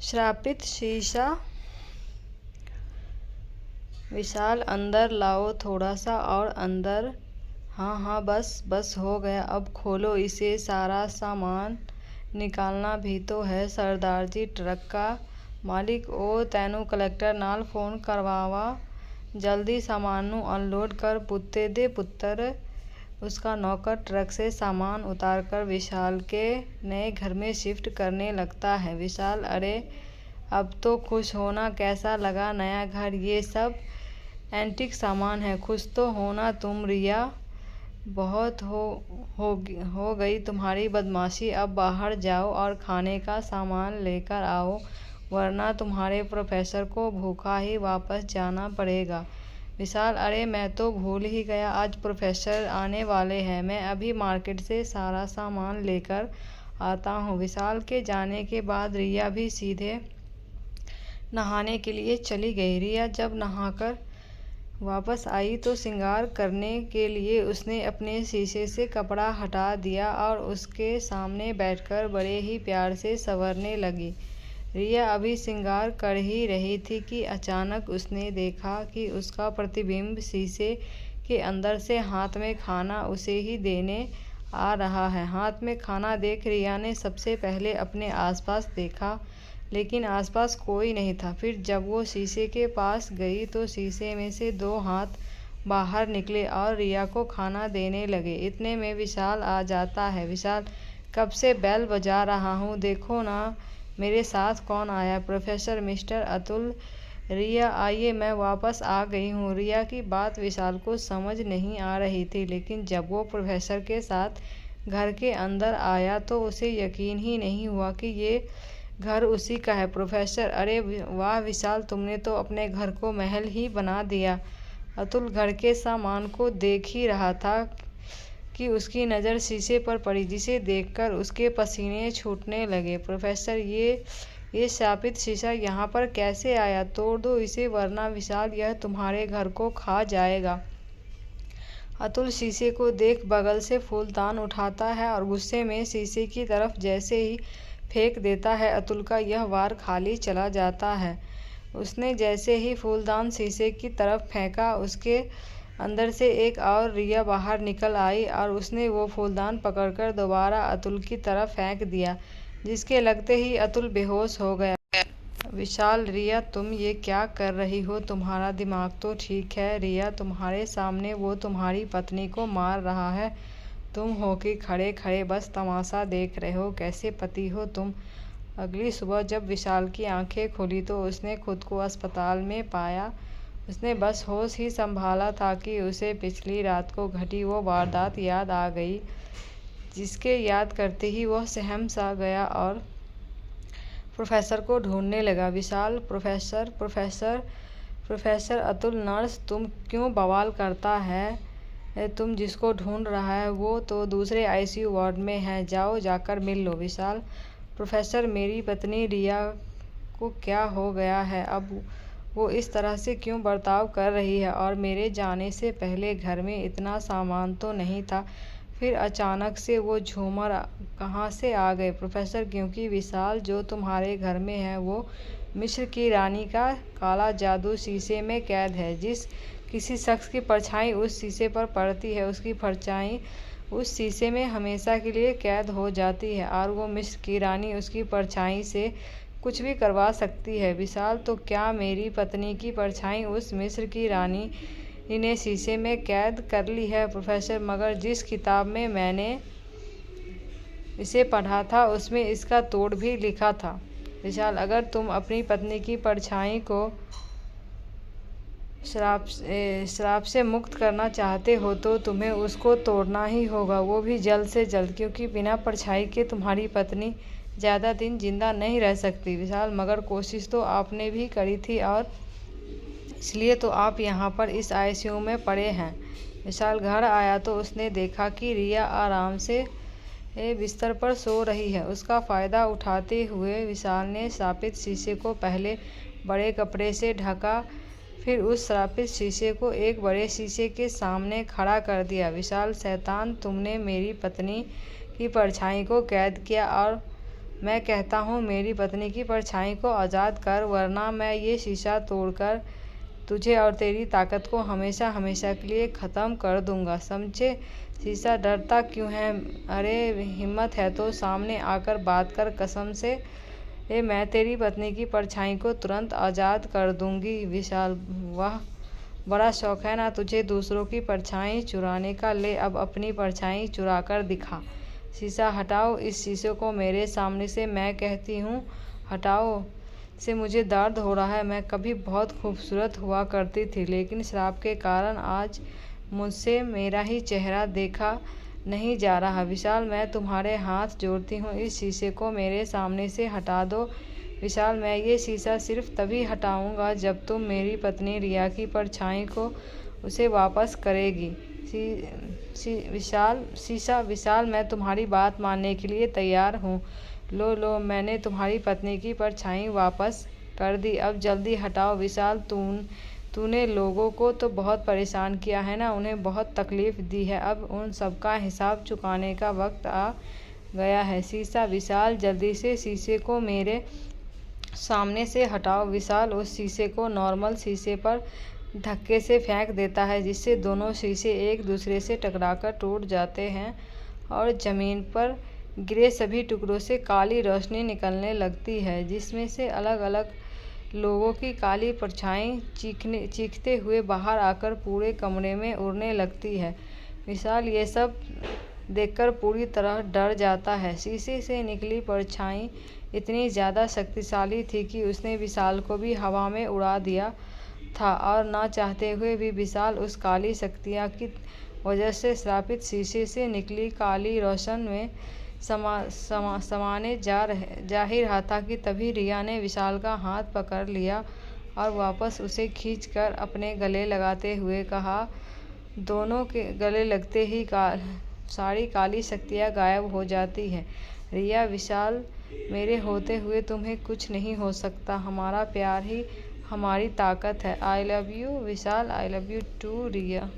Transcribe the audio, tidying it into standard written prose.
श्रापित शीशा। विशाल, अंदर लाओ थोड़ा सा और अंदर। हाँ हाँ, बस हो गया, अब खोलो इसे। सारा सामान निकालना भी तो है। सरदार जी ट्रक का मालिक, ओ तैनू कलेक्टर नाल फोन करवावा, जल्दी सामान नू अनलोड कर पुत्ते दे पुत्तर। उसका नौकर ट्रक से सामान उतारकर विशाल के नए घर में शिफ्ट करने लगता है। विशाल, अरे अब तो खुश होना, कैसा लगा नया घर? ये सब एंटीक सामान है, खुश तो होना तुम। रिया, बहुत हो गई तुम्हारी बदमाशी, अब बाहर जाओ और खाने का सामान लेकर आओ, वरना तुम्हारे प्रोफेसर को भूखा ही वापस जाना पड़ेगा। विशाल, अरे मैं तो भूल ही गया, आज प्रोफेसर आने वाले हैं, मैं अभी मार्केट से सारा सामान लेकर आता हूँ। विशाल के जाने के बाद रिया भी सीधे नहाने के लिए चली गई। रिया जब नहाकर वापस आई तो श्रृंगार करने के लिए उसने अपने शीशे से कपड़ा हटा दिया और उसके सामने बैठकर बड़े ही प्यार से संवरने लगी। रिया अभी श्रृंगार कर ही रही थी कि अचानक उसने देखा कि उसका प्रतिबिंब शीशे के अंदर से हाथ में खाना उसे ही देने आ रहा है। हाथ में खाना देख रिया ने सबसे पहले अपने आसपास देखा, लेकिन आसपास कोई नहीं था। फिर जब वो शीशे के पास गई तो शीशे में से 2 हाथ बाहर निकले और रिया को खाना देने लगे। इतने में विशाल आ जाता है। विशाल, कब से बेल बजा रहा हूँ, देखो ना मेरे साथ कौन आया। Professor mister Atul. रिया, आइए, मैं वापस आ गई हूँ। रिया की बात विशाल को समझ नहीं आ रही थी, लेकिन जब वो प्रोफेसर के साथ घर के अंदर आया तो उसे यकीन ही नहीं हुआ कि ये घर उसी का है। प्रोफेसर, अरे वाह विशाल, तुमने तो अपने घर को महल ही बना दिया। अतुल घर के सामान को देख ही रहा था कि उसकी नज़र शीशे पर पड़ी, जिसे देखकर उसके पसीने छूटने लगे। प्रोफेसर, ये शापित शीशा यहाँ पर कैसे आया? तोड़ दो इसे, वरना विशाल यह तुम्हारे घर को खा जाएगा। अतुल शीशे को देख बगल से फूलदान उठाता है और गुस्से में शीशे की तरफ जैसे ही फेंक देता है, अतुल का यह वार खाली चला जाता है। उसने जैसे ही फूलदान शीशे की तरफ फेंका, उसके अंदर से एक और रिया बाहर निकल आई और उसने वो फूलदान पकड़कर दोबारा अतुल की तरफ फेंक दिया, जिसके लगते ही अतुल बेहोश हो गया। विशाल, रिया तुम ये क्या कर रही हो? तुम्हारा दिमाग तो ठीक है? रिया, तुम्हारे सामने वो तुम्हारी पत्नी को मार रहा है, तुम हो कि खड़े खड़े बस तमाशा देख रहे हो? कैसे पति हो तुम? अगली सुबह जब विशाल की आंखें खुली तो उसने खुद को अस्पताल में पाया। उसने बस होश ही संभाला था कि उसे पिछली रात को घटी वो वारदात याद आ गई, जिसके याद करते ही वह सहम सा गया और प्रोफेसर को ढूंढने लगा। Vishal, professor professor professor Atul. Nurse, तुम क्यों बवाल करता है? तुम जिसको ढूंढ रहा है वो तो दूसरे आईसीयू वार्ड में है, जाओ जाकर मिल लो। विशाल, प्रोफेसर मेरी पत्नी रिया को क्या हो गया है? अब वो इस तरह से क्यों बर्ताव कर रही है? और मेरे जाने से पहले घर में इतना सामान तो नहीं था, फिर अचानक से वो झूमर कहाँ से आ गए? प्रोफेसर, क्योंकि विशाल, जो तुम्हारे घर में है वो मिस्र की रानी का काला जादू शीशे में कैद है। जिस किसी शख्स की परछाई उस शीशे पर पड़ती है, उसकी परछाई उस शीशे में हमेशा के लिए कैद हो जाती है और वो मिस्र की रानी उसकी परछाई से कुछ भी करवा सकती है। विशाल, तो क्या मेरी पत्नी की परछाई उस मिस्र की रानी ने शीशे में कैद कर ली है? प्रोफेसर, मगर जिस किताब में मैंने इसे पढ़ा था उसमें इसका तोड़ भी लिखा था। विशाल, अगर तुम अपनी पत्नी की परछाई को श्राप से मुक्त करना चाहते हो तो तुम्हें उसको तोड़ना ही होगा, वो भी जल्द से जल्द, क्योंकि बिना परछाई के तुम्हारी पत्नी ज़्यादा दिन जिंदा नहीं रह सकती। विशाल, मगर कोशिश तो आपने भी करी थी और इसलिए तो आप यहाँ पर इस आईसीयू में पड़े हैं। विशाल घर आया तो उसने देखा कि रिया आराम से बिस्तर पर सो रही है। उसका फ़ायदा उठाते हुए विशाल ने शापित शीशे को पहले बड़े कपड़े से ढका, फिर उस शापित शीशे को एक बड़े शीशे के सामने खड़ा कर दिया। विशाल, शैतान, तुमने मेरी पत्नी की परछाई को कैद किया और मैं कहता हूँ मेरी पत्नी की परछाई को आज़ाद कर, वरना मैं ये शीशा तोड़कर तुझे और तेरी ताकत को हमेशा हमेशा के लिए ख़त्म कर दूँगा, समझे? शीशा डरता क्यों है? अरे हिम्मत है तो सामने आकर बात कर, कसम से मैं तेरी पत्नी की परछाई को तुरंत आज़ाद कर दूँगी। विशाल: वाह, बड़ा शौक है ना तुझे दूसरों की परछाई चुराने का। ले अब अपनी परछाई चुरा कर दिखा। शीशा: हटाओ इस शीशे को मेरे सामने से, मैं कहती हूँ हटाओ से मुझे दर्द हो रहा है। मैं कभी बहुत खूबसूरत हुआ करती थी, लेकिन श्राप के कारण आज मुझसे मेरा ही चेहरा देखा नहीं जा रहा। विशाल: मैं तुम्हारे हाथ जोड़ती हूँ, इस शीशे को मेरे सामने से हटा दो। विशाल: मैं ये शीशा सिर्फ तभी हटाऊंगा जब तुम मेरी पत्नी रिया की परछाई को उसे वापस करेगी। शीशा: विशाल, मैं तुम्हारी बात मानने के लिए तैयार हूँ। लो, मैंने तुम्हारी पत्नी की परछाई वापस कर दी, अब जल्दी हटाओ। विशाल: तूने लोगों को तो बहुत परेशान किया है ना, उन्हें बहुत तकलीफ दी है, अब उन सब का हिसाब चुकाने का वक्त आ गया है। शीशा: विशाल, जल्दी से शीशे को मेरे सामने से हटाओ। विशाल उस शीशे को नॉर्मल शीशे पर धक्के से फेंक देता है, जिससे दोनों शीशे एक दूसरे से टकराकर टूट जाते हैं और ज़मीन पर गिरे सभी टुकड़ों से काली रोशनी निकलने लगती है, जिसमें से अलग अलग लोगों की काली परछाई चीखते हुए बाहर आकर पूरे कमरे में उड़ने लगती है। विशाल ये सब देखकर पूरी तरह डर जाता है। शीशे से निकली परछाई इतनी ज़्यादा शक्तिशाली थी कि उसने विशाल को भी हवा में उड़ा दिया था, और ना चाहते हुए भी विशाल उस काली शक्तियाँ की वजह से श्रापित शीशे से निकली काली रोशन में समाने जा ही रहा था कि तभी रिया ने विशाल का हाथ पकड़ लिया और वापस उसे खींचकर अपने गले लगाते हुए कहा। दोनों के गले लगते ही सारी काली शक्तियाँ गायब हो जाती हैं। रिया: विशाल, मेरे होते हुए तुम्हें कुछ नहीं हो सकता, हमारा प्यार ही हमारी ताकत है। I love you Vishal, I love you too Riya.